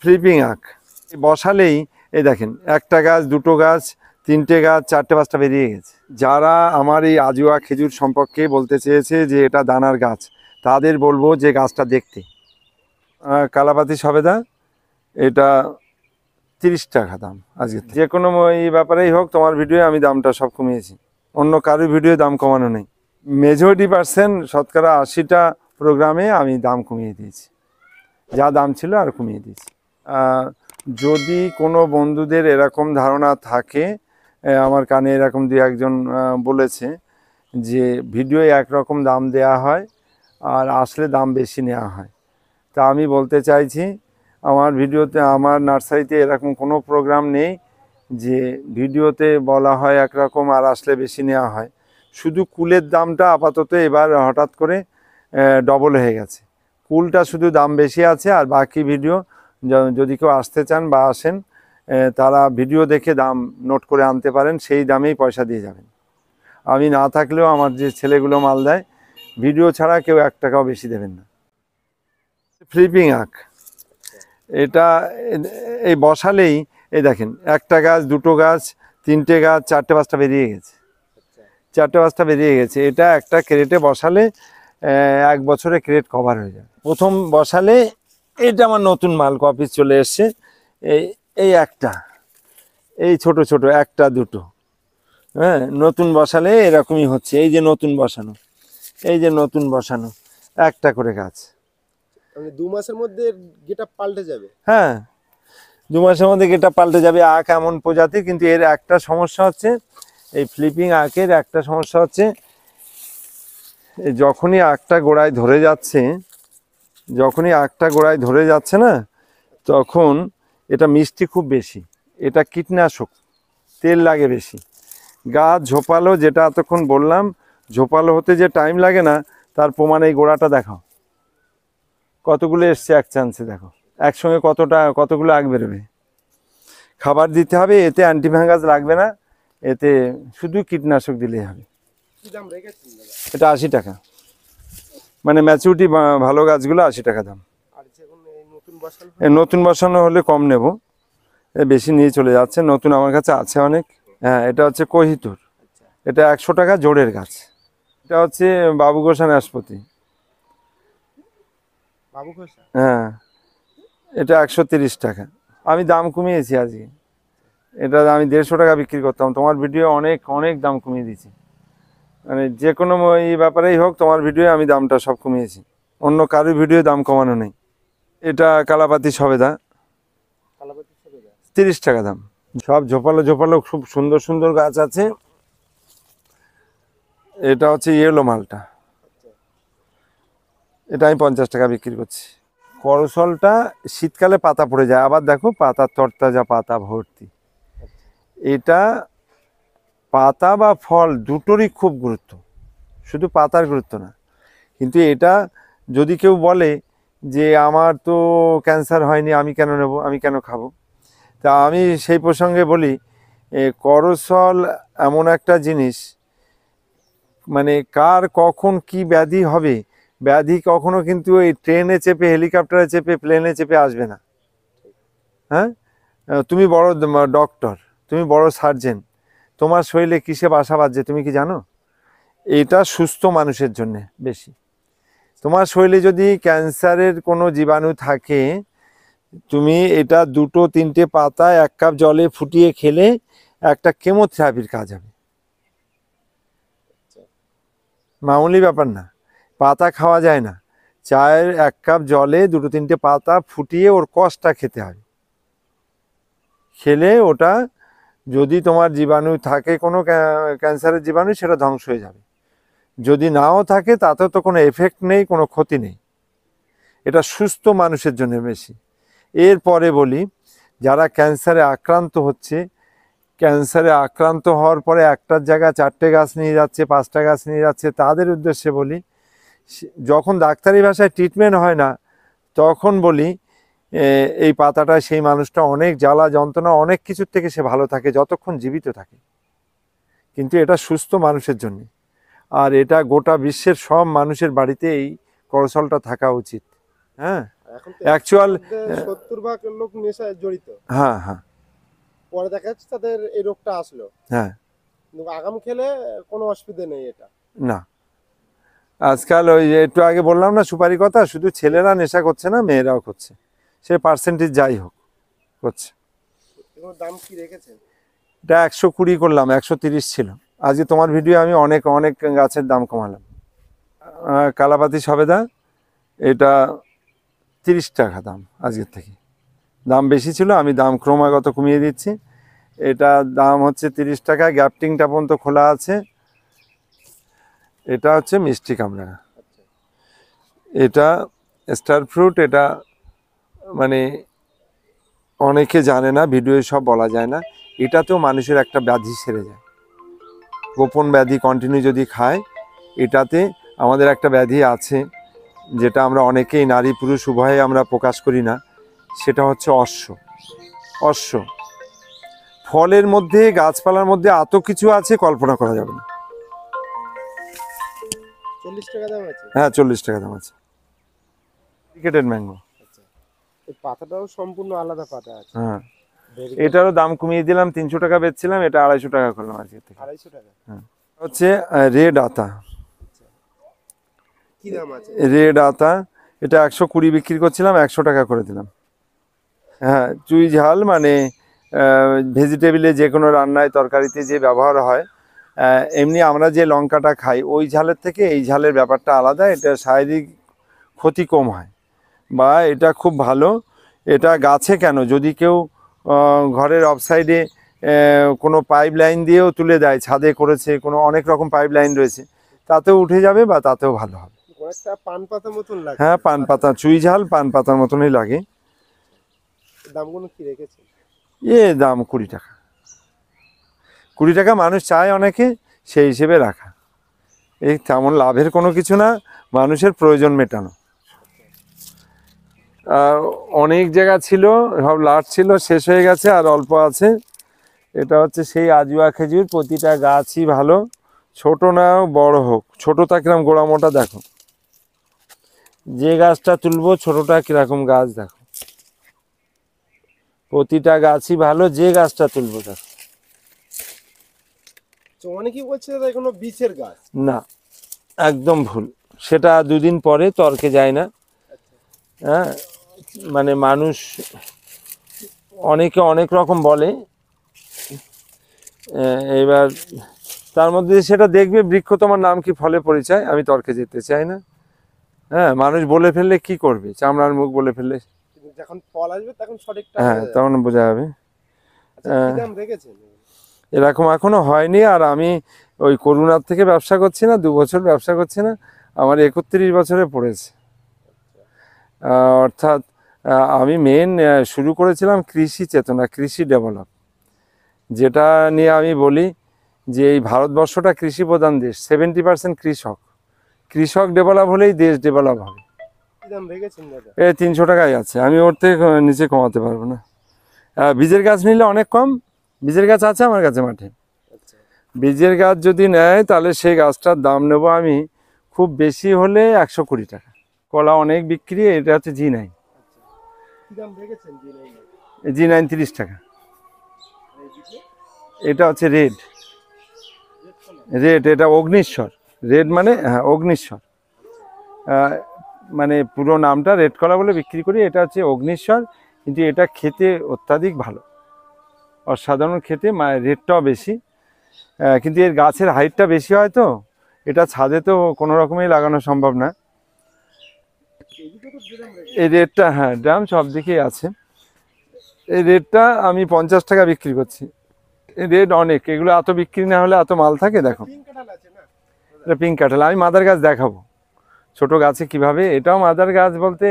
Flipping আখ বসালেই এই দেখেন একটা গাছ, দুটো গাছ, তিনটে গাছ, চারটে পাঁচটা বেরিয়ে গেছে। যারা আমার এই আজুয়া খেজুর সম্পর্কে বলতে চেয়েছে যে এটা দানার গাছ, তাদের বলবো যে গাছটা দেখতে। কালাপাতি সবেদা এটা 30 টাকা দাম আজকে। যে কোনো এই ব্যাপারেই হোক, তোমার ভিডিও আমি দামটা সব কমিয়েছি, অন্য কারোর ভিডিও দাম কমানো নেই। মেজরিটি পার্সেন্ট শতকরা 80টা প্রোগ্রামে আমি দাম কমিয়ে দিয়েছি, যা দাম ছিল আর কমিয়ে দিয়েছি। যদি কোনো বন্ধুদের এরকম ধারণা থাকে, আমার কানে এরকম দু একজন বলেছে যে ভিডিওয় একরকম দাম দেয়া হয় আর আসলে দাম বেশি নেওয়া হয়, তা আমি বলতে চাইছি আমার ভিডিওতে, আমার নার্সারিতে এরকম কোনো প্রোগ্রাম নেই যে ভিডিওতে বলা হয় একরকম আর আসলে বেশি নেওয়া হয়। শুধু কুলের দামটা আপাতত এবার হঠাৎ করে ডবল হয়ে গেছে। কুলটা শুধু দাম বেশি আছে, আর বাকি ভিডিও যদি কেউ আসতে চান বা আসেন, তারা ভিডিও দেখে দাম নোট করে আনতে পারেন, সেই দামেই পয়সা দিয়ে যাবেন। আমি না থাকলেও আমার যে ছেলেগুলো মাল দেয়, ভিডিও ছাড়া কেউ 1 টাকাও বেশি দেবেন না। ফ্লিপিং আখ এটা এই বসালেই এই দেখেন একটা গাছ, দুটো গাছ, তিনটে গাছ, চারটে পাঁচটা বেরিয়ে গেছে। চারটে পাঁচটা বেরিয়ে গেছে। এটা একটা ক্রেটে বসালে 1 বছরে ক্রেট কভার হয়ে যাবে। প্রথম বসালে এটা আমার নতুন মাল কপি চলে এসছে। এই একটা, এই ছোট ছোট একটা দুটো, হ্যাঁ, নতুন বসালে এরকমই হচ্ছে। এই যে নতুন বসানো, এই যে নতুন বসানো, একটা করে গাছ। 2 মাসের মধ্যে গেটআপ পাল্টে যাবে। হ্যাঁ, 2 মাসের মধ্যে গেটআপ পাল্টে যাবে। আখ এমন প্রজাতি, কিন্তু এর একটা সমস্যা হচ্ছে, এই ফ্লিপিং আখের একটা সমস্যা হচ্ছে, যখনই আখটা গোড়ায় ধরে যাচ্ছে, না, তখন এটা মিষ্টি খুব বেশি, এটা কীটনাশক, তেল লাগে বেশি। গাছ ঝোপালো, যেটা এতক্ষণ বললাম, ঝোপালো হতে যে টাইম লাগে না, তার প্রমাণ এই গোড়াটা দেখো কতগুলো এসছে এক চান্সে। দেখো একসঙ্গে কতগুলো আখ বেরোবে। খাবার দিতে হবে, এতে অ্যান্টিফাঙ্গাস লাগবে না, এতে শুধু কীটনাশক দিলেই হবে। কি দাম রেখেছেন দাদা? এটা 80 টাকা, মানে ম্যাচুরিটি ভালো গাছগুলো 80 টাকা দাম। আর যখন এই নতুন বসানো হলে কম নেব, বেশি নিয়ে চলে যাচ্ছে। নতুন আমার কাছে আছে অনেক। হ্যাঁ, এটা হচ্ছে কোহিতুর, এটা 100 টাকা জোড়ের গাছ। এটা হচ্ছে বাবু গোসা নাশপাতি, বাবু খোসা। হ্যাঁ, এটা 130 টাকা। আমি দাম কমিয়েছি আজকে, এটা আমি 150 টাকা বিক্রি করতাম, তোমার ভিডিও অনেক অনেক দাম কমিয়ে দিয়েছি। মানে যে কোনো এই ব্যাপারেই হোক, তোমার ভিডিও আমি দামটা সব কমিয়েছি, অন্য কারোর ভিডিও দাম কমানো নেই। এটা কালাপাতি সবেদা, 30 টাকা দাম। সব ঝোপালো ঝোপালো খুব সুন্দর সুন্দর গাছ আছে। এটা হচ্ছে ইয়েলো মালটা, এটা আমি 50 টাকা বিক্রি করছি। করসলটা শীতকালে পাতা পড়ে যায়, আবার দেখো পাতা তরতাজা, পাতা ভর্তি। এটা পাতা বা ফল দুটোরই খুব গুরুত্ব, শুধু পাতার গুরুত্ব না। কিন্তু এটা যদি কেউ বলে যে আমার তো ক্যান্সার হয়নি, আমি কেন নেব, আমি কেন খাবো, তা আমি সেই প্রসঙ্গে বলি, করসল এমন একটা জিনিস, মানে কার কখন কি ব্যাধি হবে, ব্যাধি কখনো কিন্তু এই ট্রেনে চেপে, হেলিকপ্টারে চেপে, প্লেনে চেপে আসবে না। হ্যাঁ, তুমি বড় ডক্টর, তুমি বড় সার্জেন, তোমার শরীরে কিসে বাসা বাঁধছে তুমি কি জানো? এটা সুস্থ মানুষের জন্য বেশি। তোমার শরীরে যদি ক্যান্সারের কোনো জীবাণু থাকে, তুমি এটা 2-3টে পাতা 1 কাপ জলে ফুটিয়ে খেলে একটা কেমোথেরাপির কাজ হবে। মামুলি ব্যাপার না, পাতা খাওয়া যায় না, চায়ের 1 কাপ জলে 2-3টে পাতা ফুটিয়ে ওর কষটা খেতে হয়। খেলে ওটা, যদি তোমার জীবাণু থাকে, কোনো ক্যান্সারের জীবাণু, সেটা ধ্বংস হয়ে যাবে। যদি নাও থাকে তাতেও তো কোনো এফেক্ট নেই, কোনো ক্ষতি নেই। এটা সুস্থ মানুষের জন্য বেশি। এরপরে বলি, যারা ক্যান্সারে আক্রান্ত হচ্ছে, ক্যান্সারে আক্রান্ত হওয়ার পরে একটার জায়গায় 4টে গাছ নিয়ে যাচ্ছে, 5টা গাছ নিয়ে যাচ্ছে, তাদের উদ্দেশ্যে বলি, যখন ডাক্তারি ভাষায় ট্রিটমেন্ট হয় না, তখন বলি এই পাতাটা, সেই মানুষটা অনেক জ্বালা যন্ত্রণা, অনেক কিছুর থেকে সে ভালো থাকে যতক্ষণ জীবিত থাকে। কিন্তু এটা সুস্থ মানুষের জন্য, আর এটা গোটা বিশ্বের সব মানুষের বাড়িতে এই করসলটা থাকা উচিত। হ্যাঁ, এখন তো অ্যাকচুয়াল 70 ভাগ লোক নেশায় জড়িত। হ্যাঁ হ্যাঁ পরে দেখা যাচ্ছে তাদের এই রোগটা আসলো, হ্যাঁ কিন্তু আগাম খেলে কোনো অসুবিধা নেই এটা। না, আজকাল ওই যে একটু আগে বললাম না সুপারি কথা, শুধু ছেলেরা নেশা করছে না, মেয়েরাও করছে, সে পার্সেন্টেজ যাই হোক করছে। এগুলোর দাম কি রেখেছেন? এটা 120 করলাম, 130 ছিল। আজকে তোমার ভিডিও আমি অনেক অনেক গাছের দাম কমালাম। কালাপাতি সবেদা এটা 30 টাকা দাম, আজকের থেকে দাম বেশি ছিল, আমি দাম ক্রমাগত কমিয়ে দিচ্ছি। এটা দাম হচ্ছে 30 টাকা, গ্যাপটিংটা পর্যন্ত খোলা আছে। এটা হচ্ছে মিষ্টি কামড়া, এটা স্টার ফ্রুট। এটা মানে অনেকে জানে না, ভিডিও সব বলা যায় না। এটাতেও মানুষের একটা ব্যাধি সেরে যায়, গোপন ব্যাধি কন্টিনিউ যদি খায়। এটাতে আমাদের একটা ব্যাধি আছে যেটা আমরা অনেকেই, নারী পুরুষ উভয়ে আমরা প্রকাশ করি না, সেটা হচ্ছে অশ্ব। অশ্ব ফলের মধ্যে, গাছপালার মধ্যে এত কিছু আছে কল্পনা করা যাবে না। 40 টাকা দাম আছে। হ্যাঁ 40 টাকা দাম আছে। ক্রিকেটেড ম্যাঙ্গো, আচ্ছা, এই পাতাটাও সম্পূর্ণ আলাদা পাতা আছে। হ্যাঁ Very good. এটারও দাম কমিয়ে দিলাম, 300 টাকা বেচছিলাম, এটা 250 টাকা করলাম আজকে থেকে। 250 টাকা। হ্যাঁ হচ্ছে রেড আতা। কি দাম আছে? রেড আতা এটা 120 বিক্রি করছিলাম, 100 টাকা করে দিলাম। হ্যাঁ চুই ঝাল মানে ভেজিটেবিলে যে কোনো রান্নায় তরকারিতে যে ব্যবহার হয়। এমনি আমরা যে লঙ্কাটা খাই ওই ঝালের থেকে এই ঝালের ব্যাপারটা আলাদা, এটা শারীরিক ক্ষতি কম হয়, বা এটা খুব ভালো। এটা গাছে কেন, যদি কেউ ঘরের অফসাইডে কোনো পাইপ লাইন দিয়েও তুলে দেয়, ছাদে করেছে, কোনো অনেক রকম পাইপ লাইন রয়েছে, তাতেও উঠে যাবে বা তাতেও ভালো হবে। অনেকটা পান পাতা মতন লাগে। হ্যাঁ পান পাতা, চুই ঝাল পান পাতার মতনই লাগে। দামগুলো কি রেখেছেন? দাম 20 টাকা। 20 টাকা মানুষ চায় অনেকে, সেই হিসেবে রাখা। এই তেমন লাভের কোনো কিছু না, মানুষের প্রয়োজন মেটানো। অনেক জায়গা ছিল, সব লাট ছিল, শেষ হয়ে গেছে, আর অল্প আছে। এটা হচ্ছে সেই আজুয়া খেজুর, প্রতিটা গাছই ভালো, ছোট না বড় হোক। ছোটটা কিরকম গোড়া মোটা দেখো, যে গাছটা তুলবো ছোটটা কিরকম গাছ দেখো, প্রতিটা গাছই ভালো, যে গাছটা তুলবো দেখো। তো অনেকেই বলছে দাদা এগুলো বীচের গাছ। না, একদম ভুল। সেটা দুদিন পরে তর্কে যায় না। হ্যাঁ মানে মানুষ অনেকে অনেক রকম বলে, এবার তার মধ্যে সেটা দেখবে বৃক্ষ তোমার নাম কি, ফলে পরিচয়। আমি তর্কে যেতে চাই না। হ্যাঁ মানুষ বলে ফেললে কি করবে, চামড়ার মুখ বলে ফেললে, কিন্তু যখন ফল আসবে তখন সঠিকটা হ্যাঁ বোঝা যাবে। তখন বোঝা যাবে। আচ্ছা, কি দাম রেখেছেন? এরকম এখনো হয়নি। আর আমি ওই করোনার থেকে ব্যবসা করছি না, 2 বছর ব্যবসা করছি না, আমার 31 বছরে পড়েছে। অর্থাৎ আমি মেন শুরু করেছিলাম কৃষি চেতনা, কৃষি ডেভেলপ, যেটা নিয়ে আমি বলি যে এই ভারতবর্ষটা কৃষি প্রধান দেশ, 70% কৃষক। কৃষক ডেভেলপ হলেই দেশ ডেভেলপ হবে। কি দাম রেখেছেন দাদা? 300 টাকাই আছে, আমি ওর থেকে নিচে কমাতে পারবো না। বীজের গাছ নিলে অনেক কম, বীজের গাছ আছে আমার কাছে মাঠে। আচ্ছা, বীজের গাছ যদি নেয় তাহলে সেই গাছটার দাম নেবো আমি খুব বেশি হলে 120 টাকা। কলা অনেক বিক্রি, এটা হচ্ছে G9। কি দাম রেখেছেন G9 30 টাকা। এটা হচ্ছে রেড, রেড এটা অগ্নিশ্বর। রেড মানে হ্যাঁ অগ্নিশ্বর, মানে পুরো নামটা রেড কলা বলে বিক্রি করি। এটা হচ্ছে অগ্নিশ্বর, কিন্তু এটা খেতে অত্যাধিক ভালো, অসাধারণ খেতে, রেটটাও বেশি। কিন্তু এর গাছের হাইটটা বেশি হয়, তো এটা ছাদে তো কোনো রকমই লাগানো সম্ভব না। এই রেটটা, হ্যাঁ দাম সব দিকেই আছে। এই রেটটা আমি 50 টাকা বিক্রি করছি। এই রেট অনেক, এগুলো এত বিক্রি না হলে এত মাল থাকে। দেখো পিঙ্ক কাঁঠাল আছে না? এটা পিঙ্ক কাঁঠাল। আমি মাদার গাছ দেখাবো ছোট গাছে কিভাবে। এটাও মাদার গাছ বলতে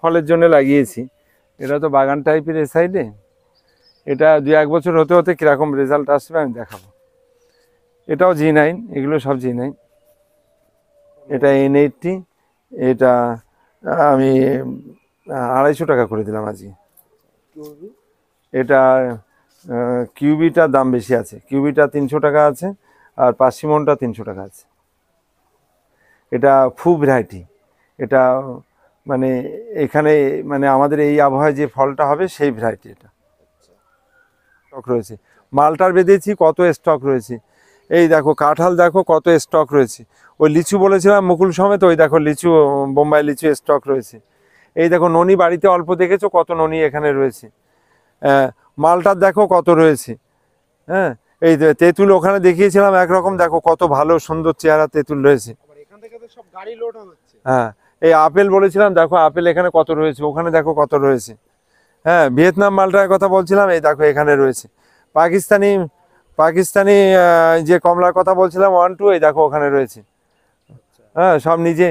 ফলের জন্য লাগিয়েছি, এটা তো বাগান টাইপের এ সাইডে। এটা 2-1 বছর হতে হতে কীরকম রেজাল্ট আসবে আমি দেখাবো। এটাও G9, এগুলো সব G9। এটা N80, এটা আমি 250 টাকা করে দিলাম আজকে। এটা কিউবিটার দাম বেশি আছে, কিউবিটা 300 টাকা আছে, আর পার্সিমনটা 300 টাকা আছে। এটা ফু ভ্যারাইটি, এটা মানে এখানে মানে আমাদের এই আবহাওয়ায় যে ফলটা হবে সেই ভ্যারাইটি এটা স্টক রয়েছে। মালটার বেঁধেছি কত স্টক রয়েছে, এই দেখো কাঁঠাল দেখো কত স্টক রয়েছে, ওই লিচু বলেছিলাম মুকুল সমেত, ওই দেখো লিচু, বোম্বাই লিচু স্টক রয়েছে। এই দেখো ননি বাড়িতে অল্প দেখেছো, কত ননি এখানে রয়েছে। মালটার দেখো কত রয়েছে। হ্যাঁ, এই যে তেঁতুল ওখানে দেখিয়েছিলাম একরকম, দেখো কত ভালো সুন্দর চেহারা তেঁতুল রয়েছে। আবার এখান থেকে তো সব গাড়ি লোড হচ্ছে। হ্যাঁ, এই আপেল বলেছিলাম, দেখো আপেল এখানে কত রয়েছে, ওখানে দেখো কত রয়েছে। হ্যাঁ, ভিয়েতনাম মালটার কথা বলছিলাম, এই দেখো এখানে রয়েছে। পাকিস্তানি পাকিস্তানি যে কমলার কথা বলছিলাম 1-2, এই দেখো ওখানে রয়েছে। হ্যাঁ, সব নিজে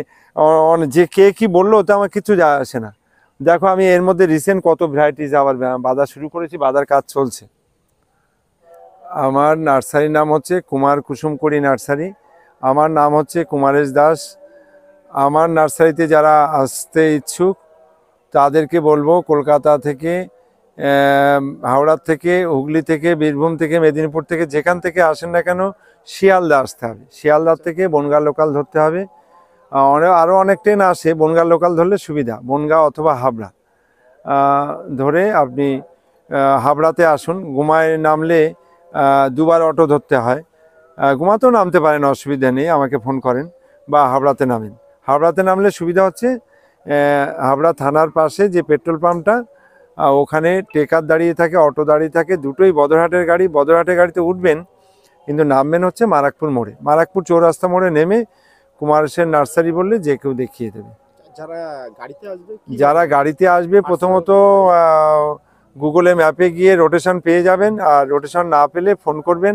যে কে কি বললো ওতে আমার কিছু যায় আসে না। দেখো আমি এর মধ্যে রিসেন্ট কত ভ্যারাইটিস আবার বাঁধা শুরু করেছি, বাঁধার কাজ চলছে। আমার নার্সারির নাম হচ্ছে কুমার কুসুমকড়ি নার্সারি। আমার নাম হচ্ছে কুমারেশ দাস। আমার নার্সারিতে যারা আসতে ইচ্ছুক তাদেরকে বলবো কলকাতা থেকে, হাওড়া থেকে, হুগলি থেকে, বীরভূম থেকে, মেদিনীপুর থেকে, যেখান থেকে আসেন না কেন শিয়ালদা আসতে হবে। শিয়ালদার থেকে বনগাঁ লোকাল ধরতে হবে। আরও অনেক ট্রেন আসে, বনগাঁ লোকাল ধরলে সুবিধা, বনগাঁ অথবা হাবড়া ধরে আপনি হাবড়াতে আসুন। গুমায় নামলে দুবার অটো ধরতে হয়, গুমাতেও নামতে পারেন, অসুবিধা নেই, আমাকে ফোন করেন, বা হাবড়াতে নামেন। হাবড়াতে নামলে সুবিধা হচ্ছে হাবড়া থানার পাশে যে পেট্রোল পাম্পটা, ওখানে টেকার দাঁড়িয়ে থাকে, অটো দাঁড়িয়ে থাকে, দুটোই বদরহাটের গাড়ি। বদরহাটের গাড়িতে উঠবেন, কিন্তু নামবেন হচ্ছে মারাকপুর মোড়ে, মারাকপুর চৌরাস্তা মোড়ে নেমে কুমারেশের নার্সারি বললে যে কেউ দেখিয়ে দেবে। যারা গাড়িতে আসবে যারা গাড়িতে আসবে প্রথমত গুগলে ম্যাপে গিয়ে রোটেশন পেয়ে যাবেন, আর রোটেশন না পেলে ফোন করবেন,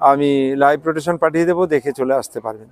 আমি লাইভ রোটেশন পাঠিয়ে দেবো, দেখে চলে আসতে পারবেন।